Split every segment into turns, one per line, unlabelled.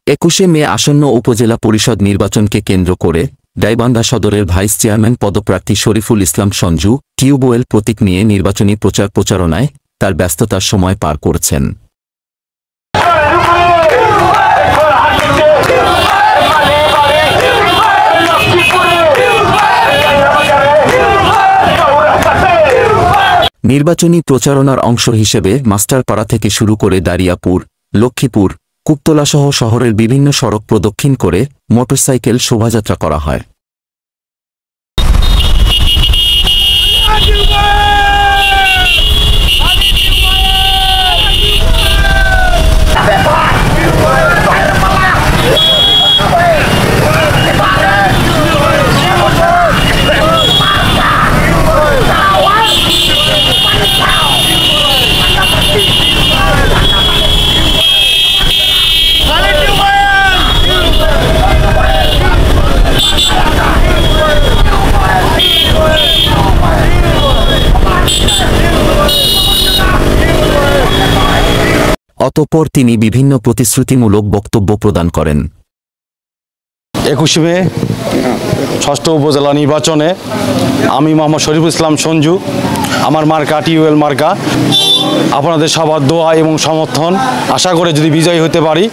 21 মে আসন্ন উপজেলা পরিষদ নির্বাচনকে কেন্দ্র করে গাইবান্ধা সদরের ভাইস চেয়ারম্যান পদপ্রার্থী শরীফুল ইসলাম সঞ্জু টিউবওয়েল প্রতীক নিয়ে নির্বাচনী প্রচারণায় তার ব্যস্ততার সময় পার করছেন। নির্বাচনী প্রচারণার অংশ হিসেবে মাস্টারপাড়া থেকে শুরু করে দারিয়াপুর, লক্ষ্মীপুর, কুপতলাসহ শহরের বিভিন্ন সড়ক প্রদক্ষিণ করে মোটরসাইকেল শোভাযাত্রা করা হয়। অতঃপর তিনি বিভিন্ন প্রতিশ্রুতিমূলক বক্তব্য প্রদান করেন।
21 মে 6ষ্ঠ উপজেলা নির্বাচনে আমি মোহাম্মদ শরীফুল ইসলাম সঞ্জু, আমার মার্কা টিউবওয়েল মার্কা। আপনাদের সবার দোয়া এবং সমর্থন আশা করে যদি বিজয়ী হতে পারি,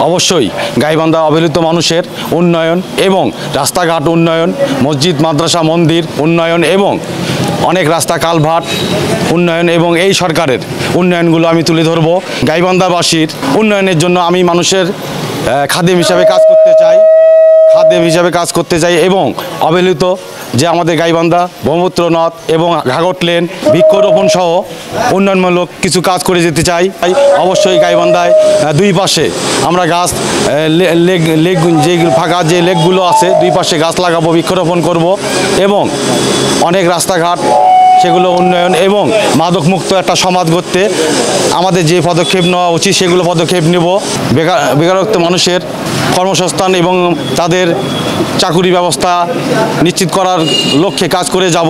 অবশ্যই গাইবান্ধা অবহেলিত মানুষের উন্নয়ন এবং রাস্তাঘাট উন্নয়ন, মসজিদ মাদ্রাসা মন্দির উন্নয়ন এবং অনেক রাস্তা কালভার্ট উন্নয়ন এবং এই সরকারের উন্নয়নগুলো আমি তুলে ধরব। গাইবান্ধাবাসীর উন্নয়নের জন্য আমি মানুষের খাদেম হিসাবে কাজ করতে চাই এবং অবহেলিত যে আমাদের গাইবান্ধা ব্রহ্মপুত্র নদ এবং ঘাঘট লেন বৃক্ষরোপণ সহ উন্নয়নমূলক কিছু কাজ করে যেতে চাই। অবশ্যই গাইবান্ধায় দুই পাশে আমরা গাছ লেক যে ফাঁকা যে লেকগুলো আছে দুই পাশে গাছ লাগাবো, বৃক্ষরোপণ করব এবং অনেক রাস্তাঘাট সেগুলো উন্নয়ন এবং মাদকমুক্ত একটা সমাজ গড়তে আমাদের যে পদক্ষেপ নেওয়া উচিত সেগুলো পদক্ষেপ নেব। বেকারত্ব মানুষের কর্মসংস্থান এবং তাদের চাকুরি ব্যবস্থা নিশ্চিত করার লক্ষ্যে কাজ করে যাব।